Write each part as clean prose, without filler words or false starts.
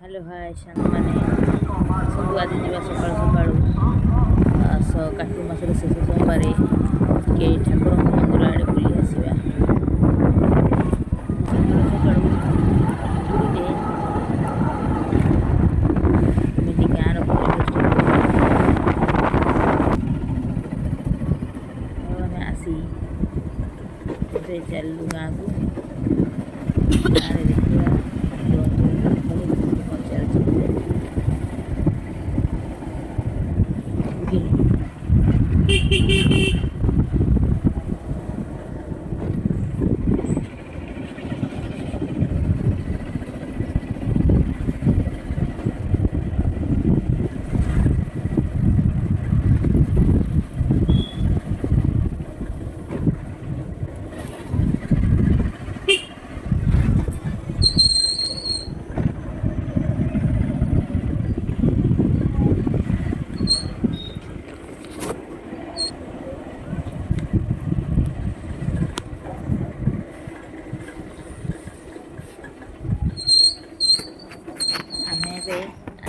hello hi सांग मैंने सब आज जावा सकाल सकाल कार्तिक मासर शेष सोमवार के ठाकुर मंदिर आड़े बुली आसवा सकाल सकाल पुरी गाँव आम आसी चलू गाँव को गाँव देखा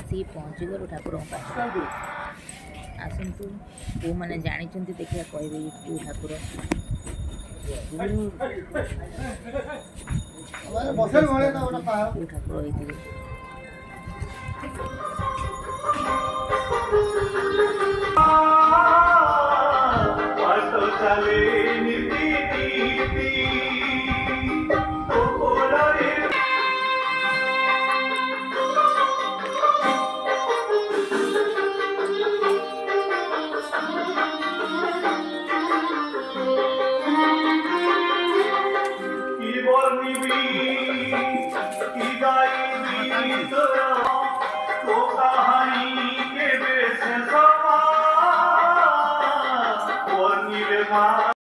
आसिक पहुँचीगलु ठाकुर पाखे आसतु जो मैंने जानते देखिए कहे क्यों ठाकुर ठाकुर तो